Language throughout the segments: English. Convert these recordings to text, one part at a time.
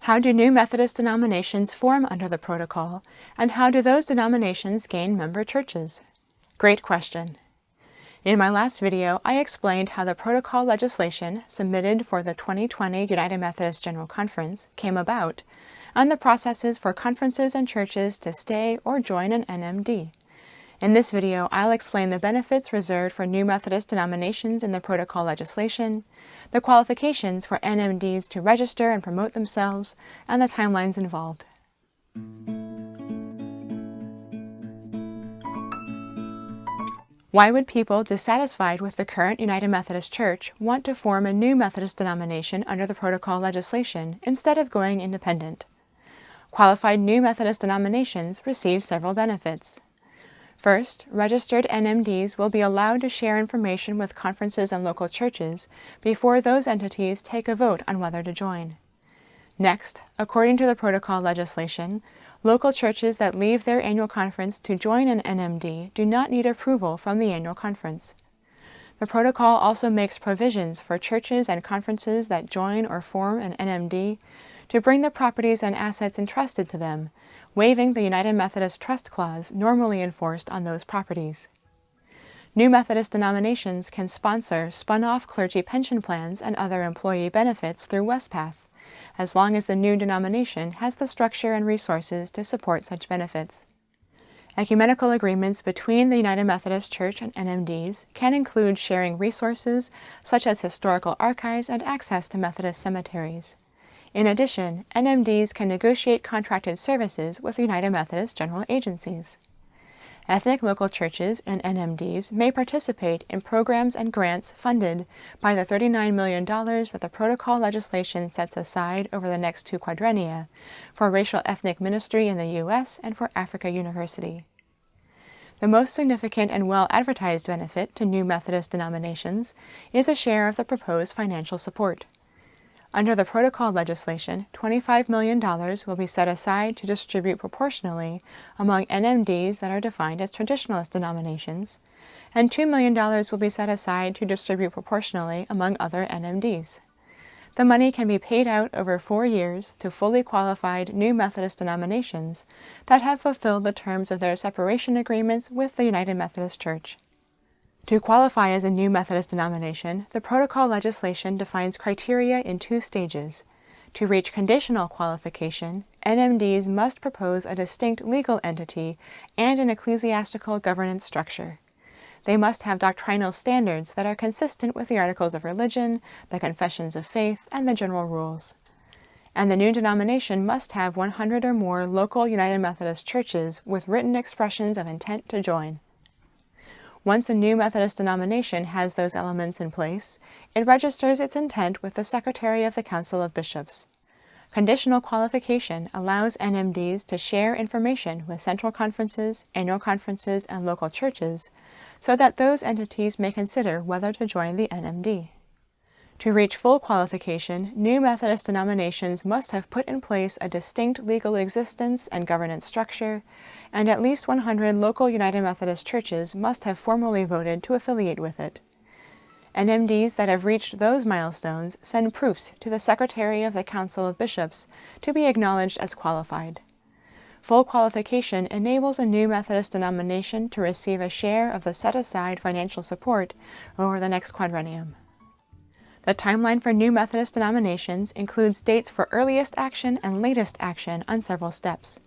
How do new Methodist denominations form under the protocol, and how do those denominations gain member churches? Great question. In my last video, I explained how the protocol legislation submitted for the 2020 United Methodist General Conference came about, and the processes for conferences and churches to stay or join an NMD. In this video, I'll explain the benefits reserved for new Methodist denominations in the protocol legislation, the qualifications for NMDs to register and promote themselves, and the timelines involved. Why would people dissatisfied with the current United Methodist Church want to form a new Methodist denomination under the protocol legislation instead of going independent? Qualified new Methodist denominations receive several benefits. First, registered NMDs will be allowed to share information with conferences and local churches before those entities take a vote on whether to join. Next, according to the protocol legislation, local churches that leave their annual conference to join an NMD do not need approval from the annual conference. The protocol also makes provisions for churches and conferences that join or form an NMD to bring the properties and assets entrusted to them, waiving the United Methodist Trust Clause normally enforced on those properties. New Methodist denominations can sponsor spun-off clergy pension plans and other employee benefits through WestPath, as long as the new denomination has the structure and resources to support such benefits. Ecumenical agreements between the United Methodist Church and NMDs can include sharing resources such as historical archives and access to Methodist cemeteries. In addition, NMDs can negotiate contracted services with United Methodist General agencies. Ethnic local churches and NMDs may participate in programs and grants funded by the $39 million that the protocol legislation sets aside over the next 2 quadrennia for racial ethnic ministry in the U.S. and for Africa University. The most significant and well-advertised benefit to new Methodist denominations is a share of the proposed financial support. Under the protocol legislation, $25 million will be set aside to distribute proportionally among NMDs that are defined as traditionalist denominations, and $2 million will be set aside to distribute proportionally among other NMDs. The money can be paid out over 4 years to fully qualified new Methodist denominations that have fulfilled the terms of their separation agreements with the United Methodist Church. To qualify as a new Methodist denomination, the protocol legislation defines criteria in 2 stages. To reach conditional qualification, NMDs must propose a distinct legal entity and an ecclesiastical governance structure. They must have doctrinal standards that are consistent with the Articles of Religion, the Confessions of Faith, and the General Rules. And the new denomination must have 100 or more local United Methodist churches with written expressions of intent to join. Once a new Methodist denomination has those elements in place, it registers its intent with the Secretary of the Council of Bishops. Conditional qualification allows NMDs to share information with central conferences, annual conferences, and local churches so that those entities may consider whether to join the NMD. To reach full qualification, new Methodist denominations must have put in place a distinct legal existence and governance structure, and at least 100 local United Methodist churches must have formally voted to affiliate with it. NMDs that have reached those milestones send proofs to the Secretary of the Council of Bishops to be acknowledged as qualified. Full qualification enables a new Methodist denomination to receive a share of the set-aside financial support over the next quadrennium. The timeline for new Methodist denominations includes dates for earliest action and latest action on several steps.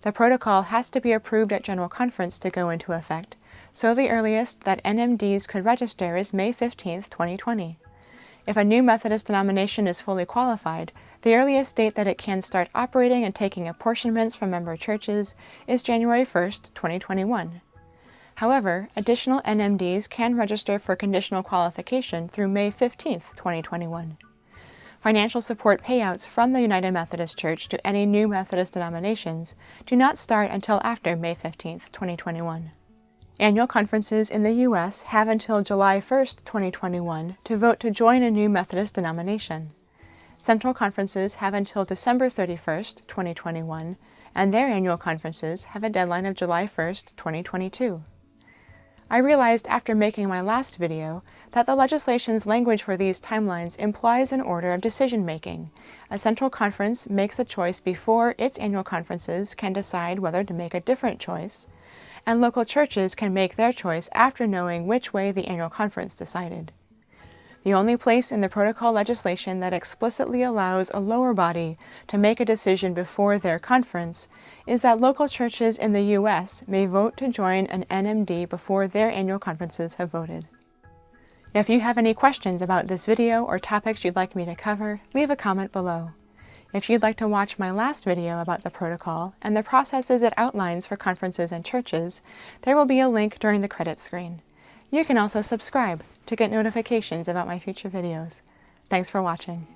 The protocol has to be approved at General Conference to go into effect, so the earliest that NMDs could register is May 15, 2020. If a new Methodist denomination is fully qualified, the earliest date that it can start operating and taking apportionments from member churches is January 1, 2021. However, additional NMDs can register for conditional qualification through May 15, 2021. Financial support payouts from the United Methodist Church to any new Methodist denominations do not start until after May 15, 2021. Annual conferences in the U.S. have until July 1, 2021 to vote to join a new Methodist denomination. Central conferences have until December 31, 2021, and their annual conferences have a deadline of July 1, 2022. I realized after making my last video that the legislation's language for these timelines implies an order of decision-making, A central conference makes a choice before its annual conferences can decide whether to make a different choice, and local churches can make their choice after knowing which way the annual conference decided. The only place in the protocol legislation that explicitly allows a lower body to make a decision before their conference is that local churches in the U.S. may vote to join an NMD before their annual conferences have voted. If you have any questions about this video or topics you'd like me to cover, leave a comment below. If you'd like to watch my last video about the protocol and the processes it outlines for conferences and churches, there will be a link during the credits screen. You can also subscribe to get notifications about my future videos. Thanks for watching.